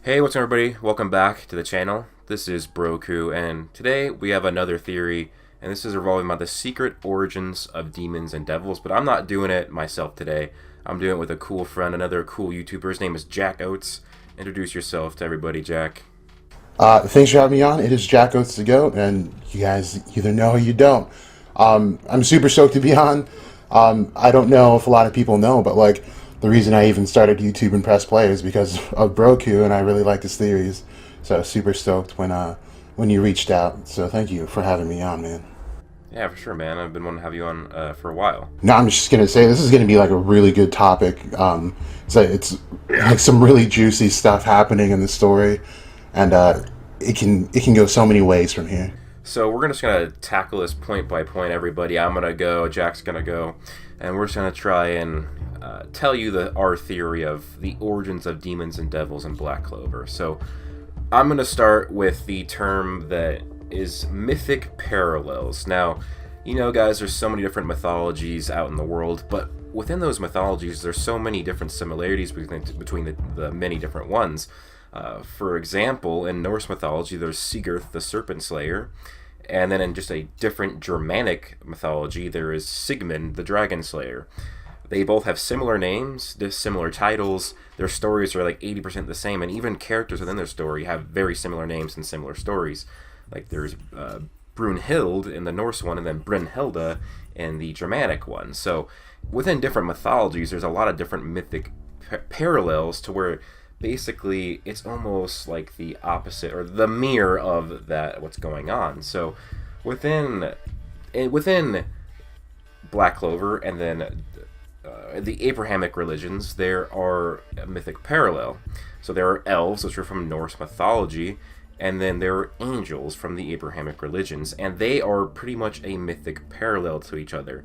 Hey, what's up everybody? Welcome back to the channel. This is Broku, and today we have another theory, and this is revolving about the secret origins of demons and devils, but I'm not doing it myself today. I'm doing it with a cool friend, another cool YouTuber. His name is OAtz. Introduce yourself to everybody, Jack. Thanks for having me on. It is Jack Oates the Goat, and you guys either know or you don't. I'm super stoked to be on. I don't know if a lot of people know, but like the reason I even started YouTube and press play is because of Broku, and I really like his theories. So super stoked when you reached out. So thank you for having me on, man. Yeah, for sure, man. I've been wanting to have you on for a while. No, I'm just gonna say this is gonna be like a really good topic. So it's like some really juicy stuff happening in the story, and it can go so many ways from here. So we're just gonna tackle this point by point, everybody. I'm gonna go, Jack's gonna go, and we're just gonna try and tell you our theory of the origins of demons and devils in Black Clover. So I'm gonna start with the term that is Mythic Parallels. Now, you know, guys, there's so many different mythologies out in the world, but within those mythologies, there's so many different similarities between the many different ones. For example, in Norse mythology, there's Sigurd, the Serpent Slayer, and then in just a different Germanic mythology, there is Sigmund, the Dragon Slayer. They both have similar names, similar titles, their stories are like 80% the same, and even characters within their story have very similar names and similar stories. Like there's Brunhild in the Norse one, and then Brunhilda in the Germanic one. So within different mythologies, there's a lot of different mythic parallels to where basically it's almost like the opposite or the mirror of that what's going on. So within Black Clover and then the Abrahamic religions, there are a mythic parallel. So there are elves, which are from Norse mythology, and then there are angels from the Abrahamic religions, and they are pretty much a mythic parallel to each other.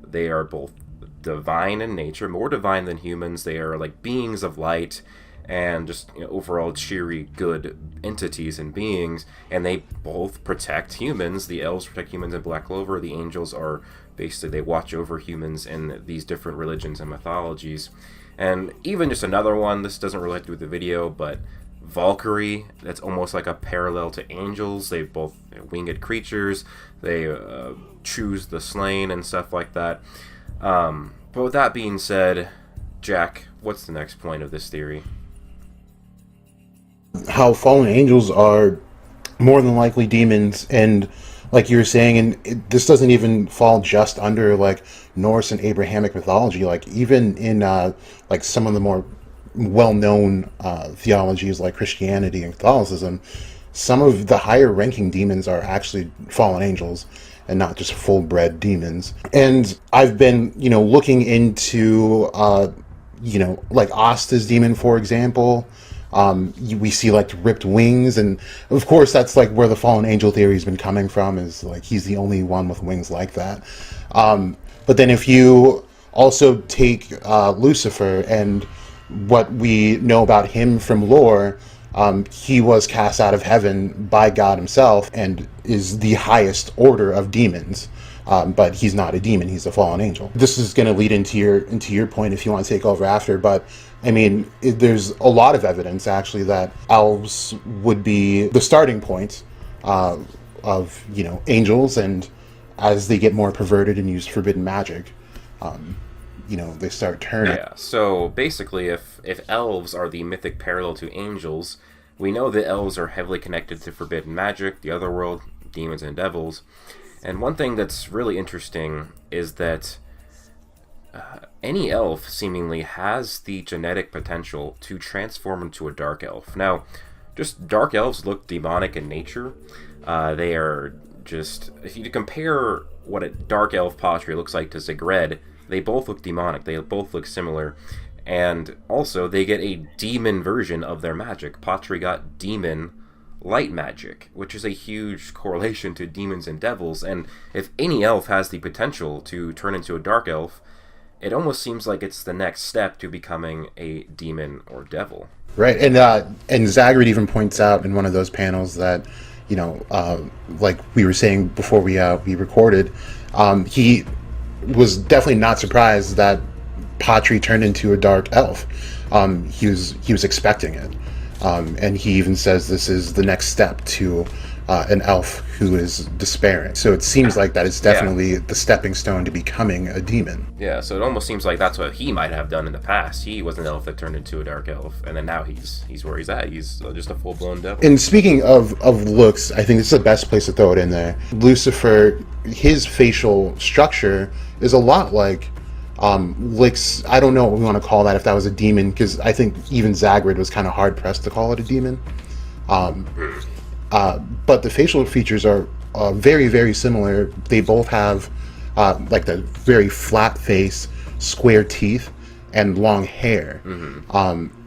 They are both divine in nature, more divine than humans. They are like beings of light and just, you know, overall cheery, good entities and beings, and they both protect humans. The elves protect humans in Black Clover. The angels are basically, they watch over humans in these different religions and mythologies. And even just another one, this doesn't really have to do with the video, but Valkyrie, that's almost like a parallel to angels. They both, you know, winged creatures. They choose the slain and stuff like that. But with that being said, Jack, what's the next point of this theory? How fallen angels are more than likely demons, and like you were saying, and this doesn't even fall just under like Norse and Abrahamic mythology. Like even in like some of the more well-known theologies like Christianity and Catholicism, some of the higher ranking demons are actually fallen angels and not just full-bred demons. And I've been, looking into like Asta's demon, for example. We see like ripped wings, and of course that's like where the fallen angel theory has been coming from, is like he's the only one with wings like that. But then if you also take Lucifer and what we know about him from lore, he was cast out of heaven by God himself and is the highest order of demons. But he's not a demon, he's a fallen angel. This is going to lead into your point if you want to take over after, but I mean, there's a lot of evidence actually that elves would be the starting point of angels, and as they get more perverted and use forbidden magic, they start turning. Yeah, so basically if elves are the mythic parallel to angels, we know that elves are heavily connected to forbidden magic, the other world, demons and devils. And one thing that's really interesting is that any elf seemingly has the genetic potential to transform into a dark elf. Now, just dark elves look demonic in nature. They are just, if you compare what a dark elf pottery looks like to Zigred, they both look demonic. They both look similar. And also, they get a demon version of their magic. Pottery got demon light magic, which is a huge correlation to demons and devils. And if any elf has the potential to turn into a dark elf, it almost seems like it's the next step to becoming a demon or devil. Right, and Zagreed even points out in one of those panels that, like we were saying before we recorded, he was definitely not surprised that Patri turned into a dark elf. He was expecting it. And he even says this is the next step to an elf who is despairing. So it seems like that is definitely the stepping stone to becoming a demon. Yeah, so it almost seems like that's what he might have done in the past. He was an elf that turned into a dark elf, and then now he's where he's at. He's just a full-blown devil. And speaking of looks, I think this is the best place to throw it in there. Lucifer, his facial structure is a lot like Lick's. I don't know what we want to call that, if that was a demon, because I think even Zagrid was kind of hard-pressed to call it a demon. But the facial features are very, very similar. They both have like the very flat face, square teeth, and long hair.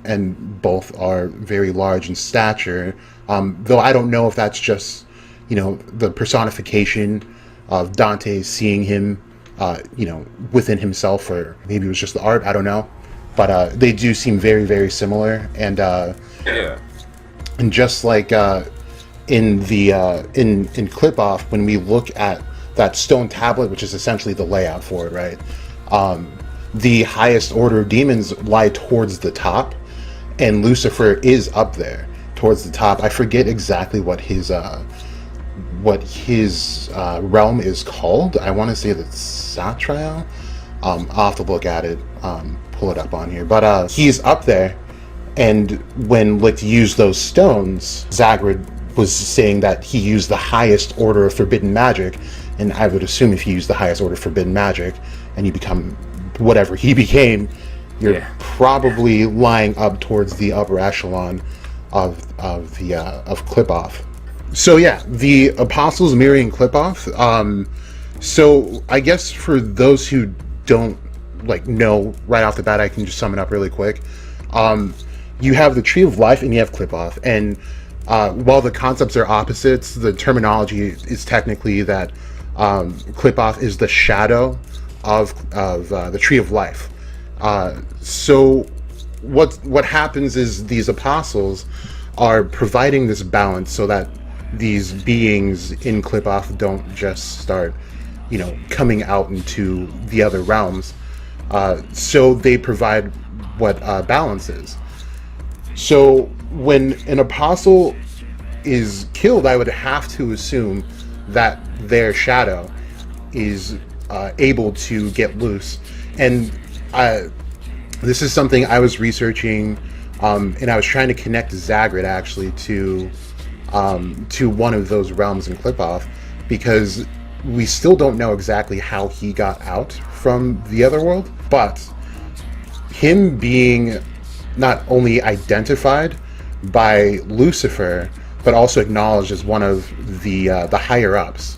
And both are very large in stature. Though I don't know if that's just, the personification of Dante seeing him, within himself, or maybe it was just the art. I don't know. But they do seem very, very similar. And and just like in Clip Off, when we look at that stone tablet, which is essentially the layout for it, right? The highest order of demons lie towards the top, and Lucifer is up there towards the top. I forget exactly what his realm is called. I want to say that Satriel. I'll have to look at it, pull it up on here. But he's up there, and when Licht used those stones, Zagrid was saying that he used the highest order of forbidden magic, and I would assume if you use the highest order of forbidden magic and you become whatever he became, you're probably lying up towards the upper echelon of Clip-Off. So yeah, the apostles mirroring Clip-Off. So I guess for those who don't know right off the bat, I can just sum it up really quick. You have the Tree of Life and you have Clip-Off, and while the concepts are opposites, the terminology is technically that Clip-Off is the shadow of the Tree of Life. So what happens is these apostles are providing this balance so that these beings in Clip-Off don't just start, coming out into the other realms. So they provide what balance is. So when an apostle is killed, I would have to assume that their shadow is able to get loose. And this is something I was researching, and I was trying to connect Zagrid actually to one of those realms in Clip-Off, because we still don't know exactly how he got out from the other world, but him being not only identified by Lucifer, but also acknowledged as one of the higher ups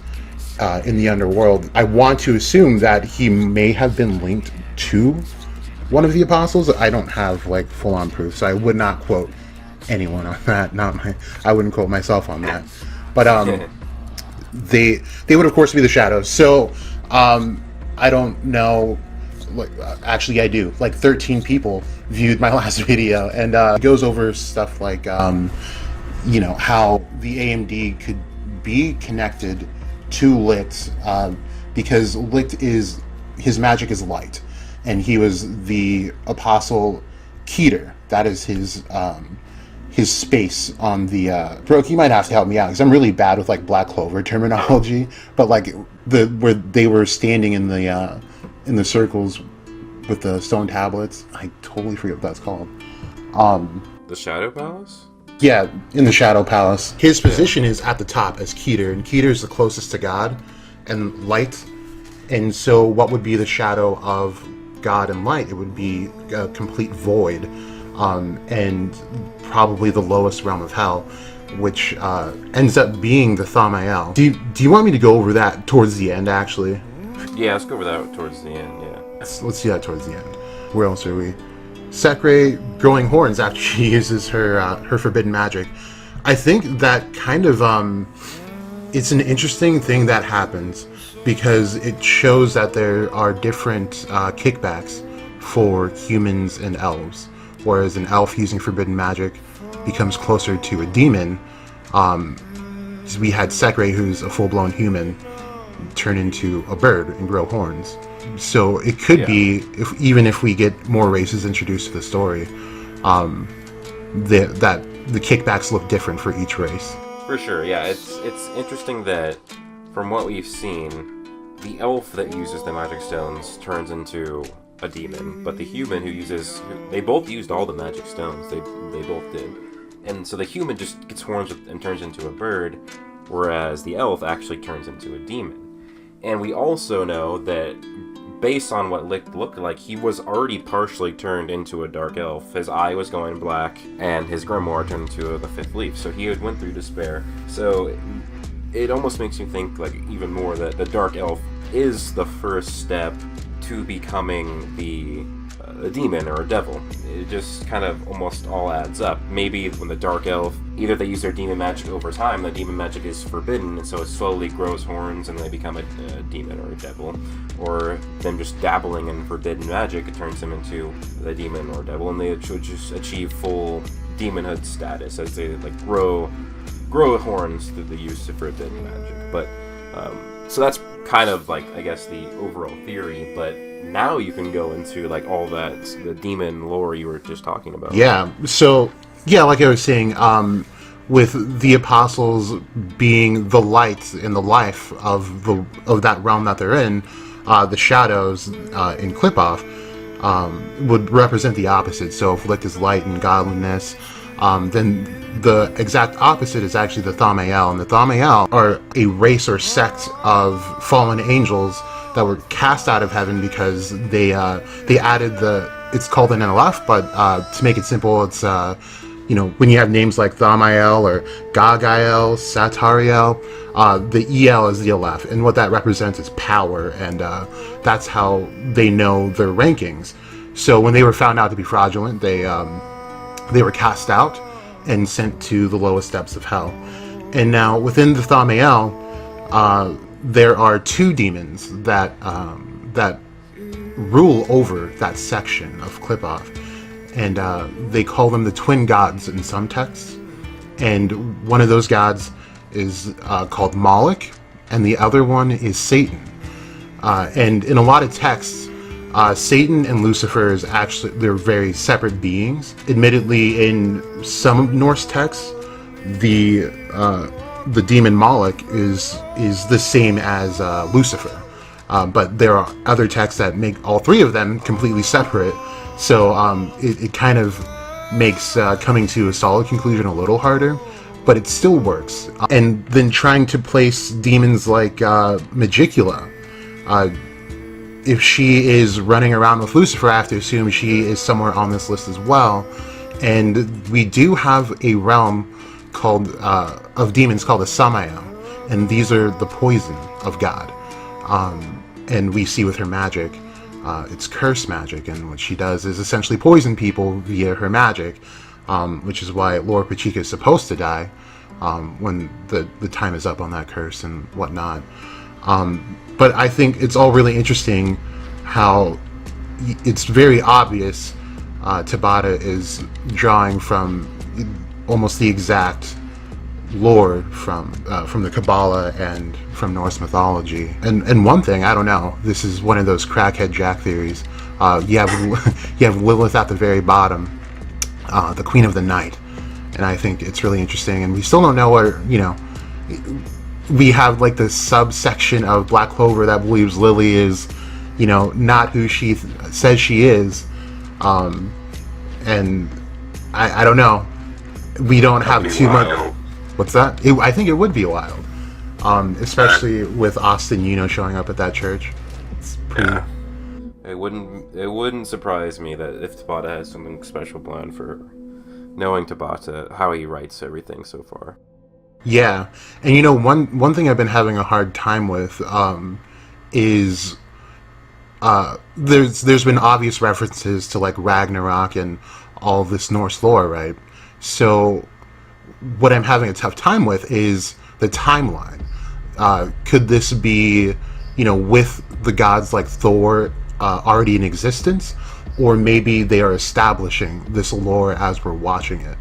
in the underworld, I want to assume that he may have been linked to one of the apostles. I don't have full-on proof, so I would not quote anyone on that. I wouldn't quote myself on that. But they would of course be the shadows. So I don't know. Actually, I do. 13 people viewed my last video, and it goes over stuff like how the AMD could be connected to Licht, because Licht his magic is light, and he was the apostle Keter. That is his space on the Broku, you might have to help me out because I'm really bad with Black Clover terminology, but where they were standing in the circles with the stone tablets, I totally forget what that's called. The Shadow Palace? Yeah, in the Shadow Palace. His position is at the top as Keter, and Keter is the closest to God and light. And so what would be the shadow of God and light? It would be a complete void, and probably the lowest realm of hell, which ends up being the Thamael. Do you want me to go over that towards the end, actually? Yeah, let's go over that towards the end, yeah. Let's do that towards the end. Where else are we? Sekre growing horns after she uses her forbidden magic. I think that kind of it's an interesting thing that happens, because it shows that there are different kickbacks for humans and elves. Whereas an elf using forbidden magic becomes closer to a demon. We had Sekre, who's a full-blown human, turn into a bird and grow horns. So it could be, even if we get more races introduced to the story, that the kickbacks look different for each race. For sure, yeah. It's interesting that from what we've seen, the elf that uses the magic stones turns into a demon, but the human they both used all the magic stones. They both did. And so the human just gets horns and turns into a bird, whereas the elf actually turns into a demon. And we also know that based on what Lick looked like, he was already partially turned into a dark elf. His eye was going black, and his grimoire turned into the fifth leaf. So he had went through despair. So it almost makes you think, like, even more that the dark elf is the first step to becoming a demon or a devil. It just kind of almost all adds up. Maybe when the dark elf, either they use their demon magic over time, the demon magic is forbidden, and so it slowly grows horns and they become a demon or a devil, or them just dabbling in forbidden magic, it turns them into the demon or devil, and they should just achieve full demonhood status as they like grow horns through the use of forbidden magic. But so that's kind of like, I guess, the overall theory, but now you can go into like all the demon lore you were just talking about. Yeah, so yeah, like I was saying, with the apostles being the light and the life of that realm that they're in, the shadows in Clip-Off would represent the opposite. So if Licht is light and godliness, then the exact opposite is actually the Thamael, and the Thamael are a race or sect of fallen angels that were cast out of heaven because they added it's called an LF, but to make it simple, it's when you have names like Thamael or Gagael, Satariel, the EL is the LF, and what that represents is power, and that's how they know their rankings. So when they were found out to be fraudulent, they were cast out and sent to the lowest depths of hell. And now within the Thamael, there are two demons that rule over that section of Clip-Off, and they call them the twin gods in some texts. And one of those gods is called Moloch, and the other one is Satan. And in a lot of texts, Satan and Lucifer they're very separate beings. Admittedly, in some Norse texts, the demon Moloch is the same as Lucifer, but there are other texts that make all three of them completely separate. So it kind of makes coming to a solid conclusion a little harder, but it still works. And then trying to place demons like Magicula. If she is running around with Lucifer, I have to assume she is somewhere on this list as well. And we do have a realm of demons called the Samael, and these are the poison of God. And we see with her magic, it's curse magic, and what she does is essentially poison people via her magic, which is why Lord Pachika is supposed to die when the time is up on that curse and whatnot. But I think it's all really interesting how it's very obvious Tabata is drawing from almost the exact lore from the Kabbalah and from Norse mythology. And one thing, I don't know, this is one of those crackhead Jack theories. You have Lilith at the very bottom, the Queen of the Night, and I think it's really interesting. And we still don't know where, we have like the subsection of Black Clover that believes Lily is, not who she says she is, and I don't know. We don't have too much. What's that? I think it would be wild, especially with Austin, showing up at that church. It's pretty. Yeah. It wouldn't surprise me that if Tabata has something special planned for her, knowing Tabata, how he writes everything so far. Yeah, and one thing I've been having a hard time with is there's been obvious references to like Ragnarok and all this Norse lore, right? So what I'm having a tough time with is the timeline. Could this be, with the gods like Thor already in existence, or maybe they are establishing this lore as we're watching it?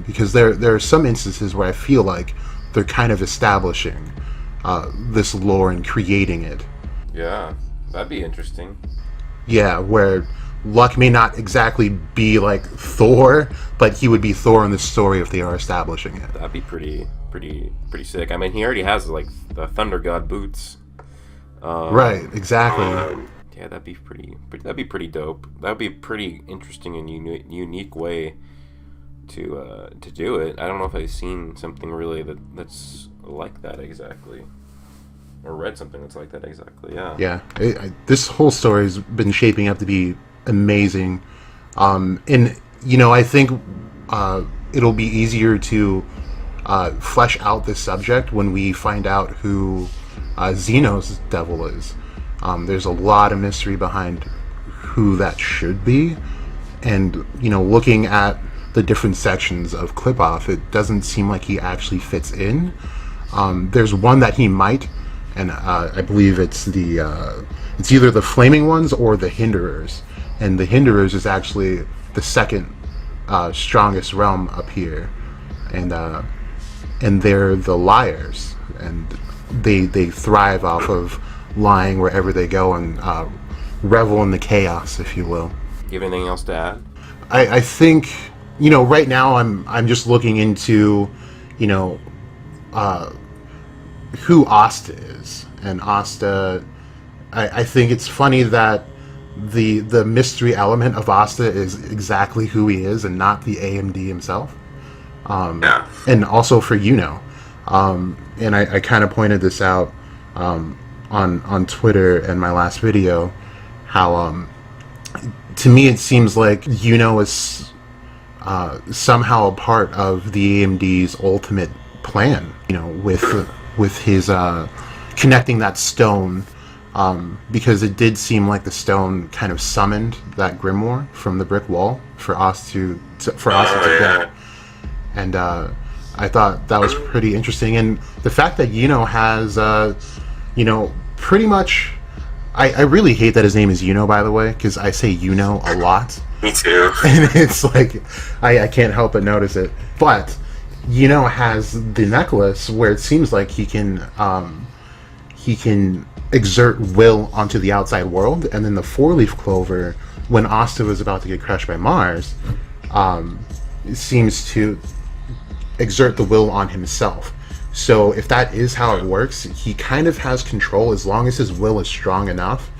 Because there are some instances where I feel like they're kind of establishing this lore and creating it. Yeah, that'd be interesting. Yeah, where Luck may not exactly be like Thor, but he would be Thor in the story if they are establishing it. That'd be pretty sick. I mean, he already has like the Thunder God boots. Right, exactly. Yeah, that'd be pretty dope. That'd be a pretty interesting and unique way to do it. I don't know if I've seen something really that's like that exactly, or read something that's like that exactly. Yeah. This whole story has been shaping up to be amazing, and I think it'll be easier to flesh out this subject when we find out who Zeno's devil is. There's a lot of mystery behind who that should be, and looking at the different sections of Clip-Off, it doesn't seem like he actually fits in. There's one that he might, and I believe it's it's either the Flaming Ones or the Hinderers, and the Hinderers is actually the second strongest realm up here, and they're the liars, and they thrive off of lying wherever they go and revel in the chaos, if you will. You have anything else to add? I think right now I'm just looking into who Asta is, and Asta, I think it's funny that the mystery element of Asta is exactly who he is and not the AMD himself. And also for and I kind of pointed this out on Twitter in my last video, how to me it seems like is somehow a part of the AMD's ultimate plan, with his connecting that stone, because it did seem like the stone kind of summoned that grimoire from the brick wall for us to get. And I thought that was pretty interesting, and the fact that has pretty much, I really hate that his name is by the way, because I say a lot. Me too. And it's like I can't help but notice it. But has the necklace where it seems like he can exert will onto the outside world, and then the 4-leaf clover, when Asta was about to get crushed by Mars, seems to exert the will on himself. So if that is how it works, he kind of has control as long as his will is strong enough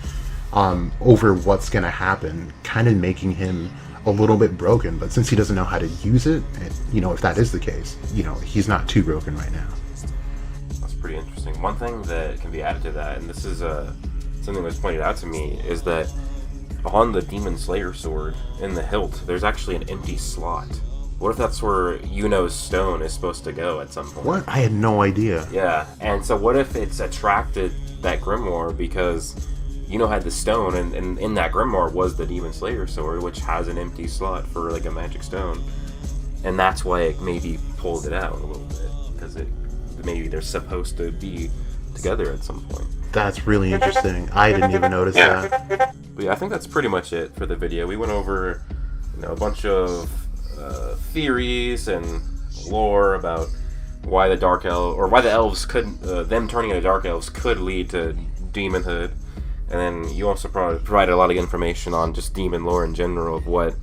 over what's going to happen, kind of making him a little bit broken. But since he doesn't know how to use it, if that is the case, he's not too broken right now. That's pretty interesting. One thing that can be added to that, and this is something that was pointed out to me, is that on the Demon Slayer sword in the hilt, there's actually an empty slot. What if that's where Yuno's stone is supposed to go at some point? What? I had no idea. Yeah, and so what if it's attracted that grimoire because Yuno had the stone, and in that grimoire was the Demon Slayer sword, which has an empty slot for like a magic stone, and that's why it maybe pulled it out a little bit, because maybe they're supposed to be together at some point. That's really interesting. I didn't even notice that. But yeah, I think that's pretty much it for the video. We went over a bunch of theories and lore about why the why the elves could, them turning into dark elves could lead to demonhood, and then you also provided a lot of information on just demon lore in general of what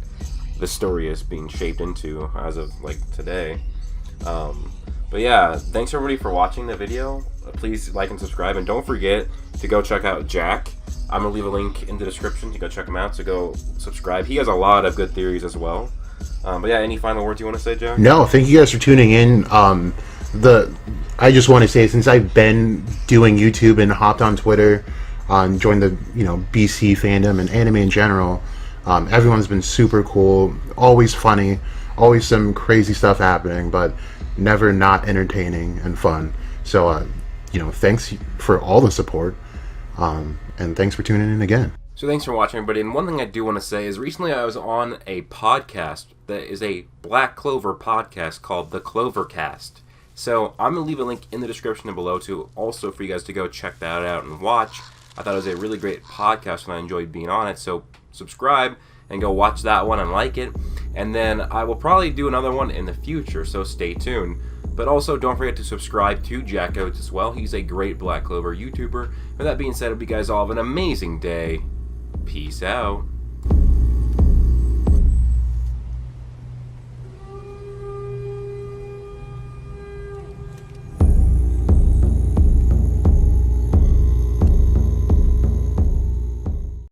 the story is being shaped into as of like today. But yeah, thanks everybody for watching the video. Please like and subscribe, and don't forget to go check out Jack. I'm gonna leave a link in the description to go check him out, so go subscribe. He has a lot of good theories as well. But yeah, any final words you want to say, Jack? No, thank you guys for tuning in. I just want to say, since I've been doing YouTube and hopped on Twitter, joined the BC fandom and anime in general, everyone's been super cool, always funny, always some crazy stuff happening, but never not entertaining and fun. So thanks for all the support, and thanks for tuning in again. So thanks for watching, everybody. And one thing I do want to say is recently I was on a podcast that is a Black Clover podcast called The Clovercast. So I'm going to leave a link in the description below too, also for you guys to go check that out and watch. I thought it was a really great podcast and I enjoyed being on it. So subscribe and go watch that one and like it. And then I will probably do another one in the future, so stay tuned. But also don't forget to subscribe to Jack OAtz as well. He's a great Black Clover YouTuber. With that being said, I hope you guys all have an amazing day. Peace out.